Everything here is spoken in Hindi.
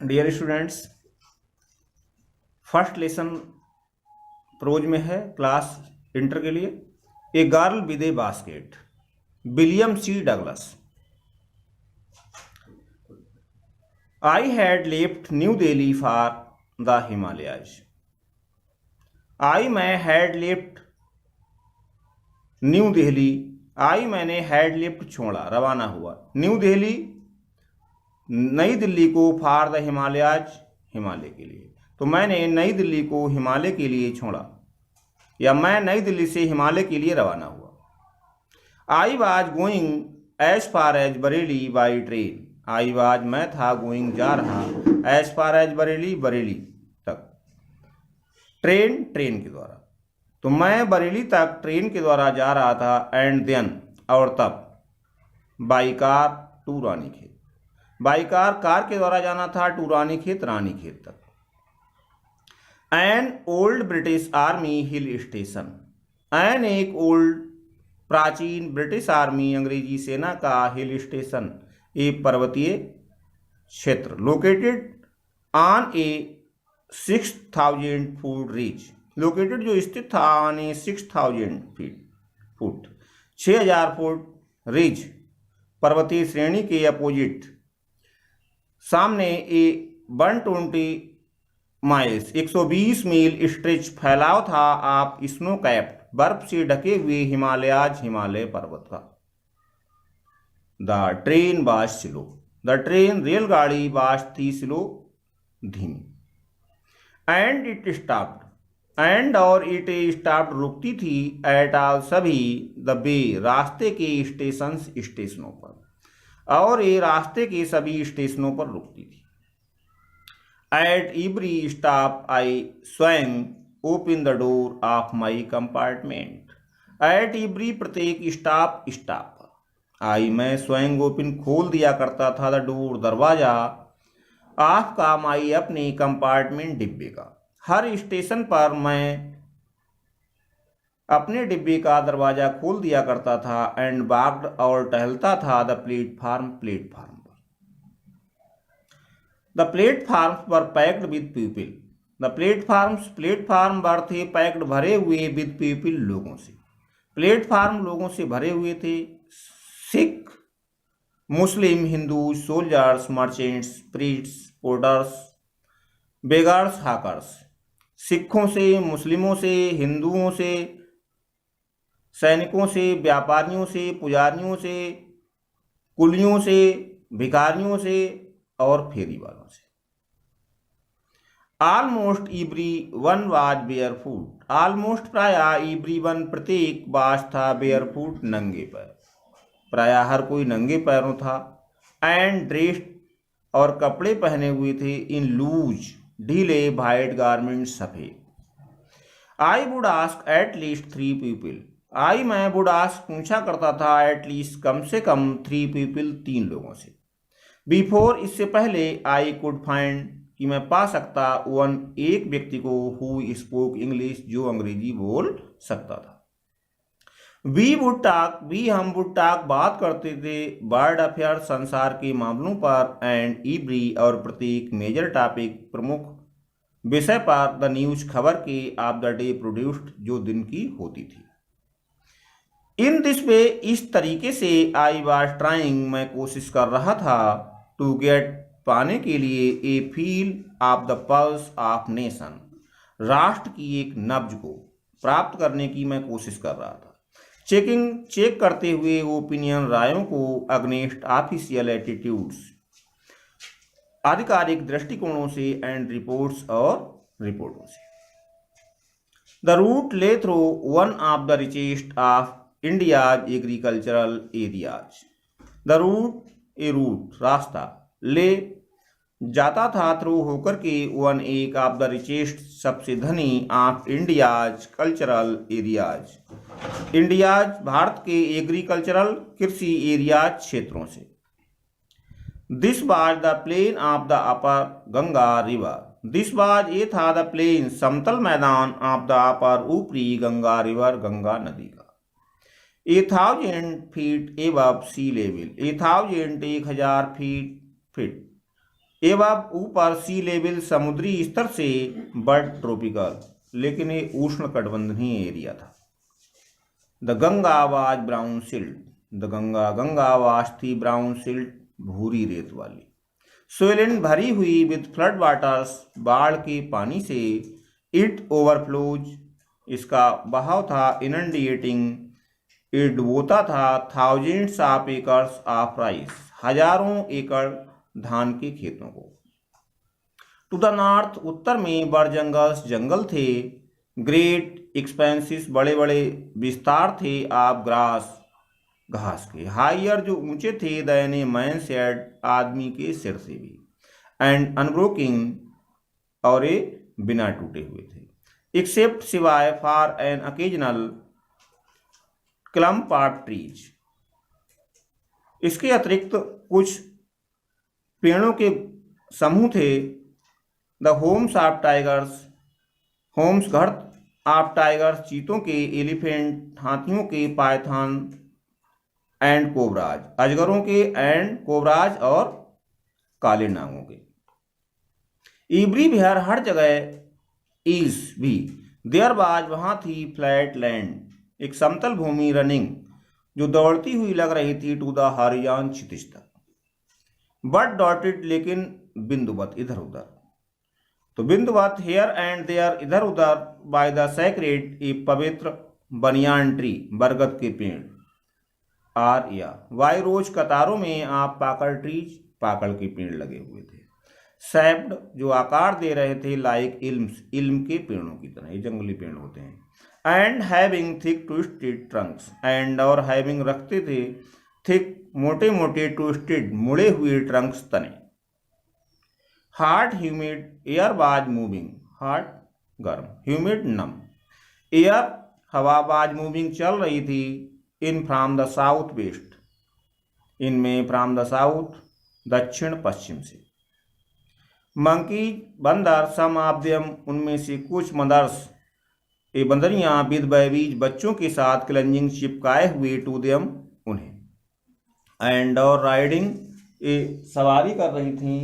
Dear students, first lesson prose में है क्लास इंटर के लिए। A girl with a basket, William C Douglas. I had left New Delhi for the Himalayas. I मैं had left New Delhi. I मैंने हैड लेफ्ट छोड़ा, रवाना हुआ। न्यू दिल्ली नई दिल्ली को, फॉर द हिमालयाज हिमालय के लिए। तो मैंने नई दिल्ली को हिमालय के लिए छोड़ा, या मैं नई दिल्ली से हिमालय के लिए रवाना हुआ। I was going as far as Bareilly by train. I was मैं था, गोइंग जा रहा, as far as Bareilly Bareilly तक, ट्रेन ट्रेन के द्वारा। तो मैं बरेली तक ट्रेन के द्वारा जा रहा था। एंड देन और तब, by car to Ranikhet. By car car के द्वारा जाना था, टू रानीखेत रानीखेत तक। An old British army hill station. An एक ओल्ड प्राचीन ब्रिटिश आर्मी अंग्रेजी सेना का हिल स्टेशन, एक पर्वतीय क्षेत्र, located on a 6000 foot ridge. Located जो स्थित था, on a 6000 foot 6000 foot ridge, पर्वतीय श्रेणी के अपोजिट, सामने ए 120 माइल्स 120 मील स्ट्रेच फैलाव था आप स्नो कैप्ड, बर्फ से ढके हुए हिमालयाज हिमालय पर्वत का। The train was slow. The train रेलगाड़ी वाज थी स्लो, धीमी। And it stopped. एंड और इट स्टॉप्ड रुकती थी, एट ऑल सभी, द वे रास्ते के स्टेशंस स्टेशनों पर, और ये रास्ते के सभी स्टेशनों पर रुकती थी। At every stop I swing open the door of my compartment. At every प्रत्येक स्टॉप आई मैं स्वयं ओपन खोल दिया करता था, द डोर दरवाजा, ऑफ का माई अपने, कंपार्टमेंट डिब्बे का। हर स्टेशन पर मैं अपने डिब्बे का दरवाजा खोल दिया करता था। एंड वॉक्ड और टहलता था, द प्लेटफार्म प्लेटफार्म पर। The platforms were packed with people. The platforms platform were थे, पैक्ड भरे हुए, विद पीपल लोगों से। प्लेटफार्म लोगों से भरे हुए थे। Sikh, Muslim, Hindu, soldiers, merchants, priests, porters, beggars, hawkers. सिखों से, मुस्लिमों से, हिंदुओं से, सैनिकों से, व्यापारियों से, पुजारियों से, कुलियों से, भिखारियों से और फेरी वालों से। Almost every one was barefoot. Almost प्रायः, एवरी वन प्रत्येक, वाज था, बेयरफुट नंगे पैर, प्रायः हर कोई नंगे पैरों था। एंड ड्रेस्ड और कपड़े पहने हुए थे, इन लूज ढीले, वाइट गारमेंट सफेद। I would ask at least 3 people. I मैं वुड आस्क पूछा करता था, एट लीस्ट कम से कम, 3 पीपल 3 लोगों से। बिफोर इससे पहले, आई कुड फाइंड कि मैं पा सकता, वन एक व्यक्ति को, हु स्पोक इंग्लिश जो अंग्रेजी बोल सकता था। वी वुड टॉक, वी हम वुड टॉक बात करते थे, वर्ल्ड अफेयर संसार के मामलों पर, एंड एवरी और प्रत्येक, मेजर टॉपिक प्रमुख विषय पर, द न्यूज खबर के, ऑफ द डे प्रोड्यूस्ड जो दिन की होती थी। इन दिस वे इस तरीके से, आई वाज ट्राइंग मैं कोशिश कर रहा था, टू गेट पाने के लिए, a feel of the pulse of nation राष्ट्र की एक नब्ज को प्राप्त करने की मैं कोशिश कर रहा था। चेक करते हुए, ओपिनियन रायों को, अगेंस्ट ऑफिशियल एटीट्यूड्स आधिकारिक दृष्टिकोणों से, एंड रिपोर्ट्स और रिपोर्टों से। The route lay through one of the richest of India's agricultural areas. The route a route रास्ता, ले जाता था, थ्रू होकर के, वन एक, ऑफ द रिचेस्ट सबसे धनी, of India's cultural areas India's भारत के, एग्रीकल्चरल कृषि एरियाज क्षेत्रों से। This was the plain of the upper Ganga river. This was ये था, द प्लेन समतल मैदान, ऑफ द अपर ऊपरी, गंगा रिवर गंगा नदी का। 1000 फीट एबव सी लेवल। 1000 1000 फीट एवं ऊपर सी लेवल समुद्री स्तर से बट ट्रॉपिकल, लेकिन ये उष्ण कटिबंधीय एरिया था। The Ganga was brown silt, the Ganga was थी ब्राउन सिल्ट, भूरी रेत वाली। सोइलैंड भरी हुई विद फ्लड वाटर्स, बाढ़ के पानी से। इट ओवरफ्लोज, इसका बहाव था। इनंडिएटिंग, ये डुबोता था। Thousands of acres of rice, हजारों एकड़ धान के खेतों को। टू द नॉर्थ, उत्तर में बड़ जंगल्स, जंगल थे। ग्रेट एक्सपेंसिस, बड़े बड़े विस्तार थे। ऑफ ग्रास, घास के। हायर, जो ऊंचे थे। दैन ए मैन शेड, आदमी के सिर से भी। एंड अनब्रोकिंग, और ये बिना टूटे हुए थे। एक्सेप्ट, सिवाय। For an occasional clump of trees, इसके अतिरिक्त कुछ पेड़ों के समूह थे। The homes of tigers, homes, घर ऑफ टाइगर्स, चीतों के। एलिफेंट, हाथियों के। पाइथन एंड कोबराज, अजगरों के। एंड कोबराज, और काले नागों के। इवरी बिहार, हर जगह। इज, भी। देयर बाज, वहां थी। फ्लैट लैंड, एक समतल भूमि। रनिंग, जो दौड़ती हुई लग रही थी। टू द हॉरिजॉन, क्षितिज तक। बट डॉटेड, लेकिन बिंदुवत, इधर उधर। तो बिंदुवत, हेयर एंड देयर, इधर उधर। बाय द सैक्रेड, एक पवित्र। बनियान ट्री, बरगद के पेड़। आर, या। वाई रोज, कतारों में। आप पाकड़ ट्रीज, पाकड़ के पेड़ लगे हुए थे। सैप्ड, जो आकार दे रहे थे। लाइक इल्म्स, इल्म के पेड़ों की तरह, ये जंगली पेड़ होते हैं। And having thick twisted Trunks, and, और हैविंग, रखते थे। थिक, मोटे मोटे। ट्विस्टेड, मुड़े हुए। ट्रंक्स, तने। Hot, humid, air was moving. Hot, गर्म। ह्यूमिड, नम। एयर, हवा। वाज मूविंग, चल रही थी। इन, फ्रॉम द साउथ वेस्ट, इनमें। फ्रॉम द साउथ, दक्षिण पश्चिम से। मंकी, बंदर। सम ऑफ देम, उनमें से कुछ। मदर्स, ये बंदरियां। विद बेबीज, बच्चों के साथ। क्लंजिंग, चिपकाए हुए। टू देम, उन्हें। एंड, और राइडिंग, ये सवारी कर रही थी।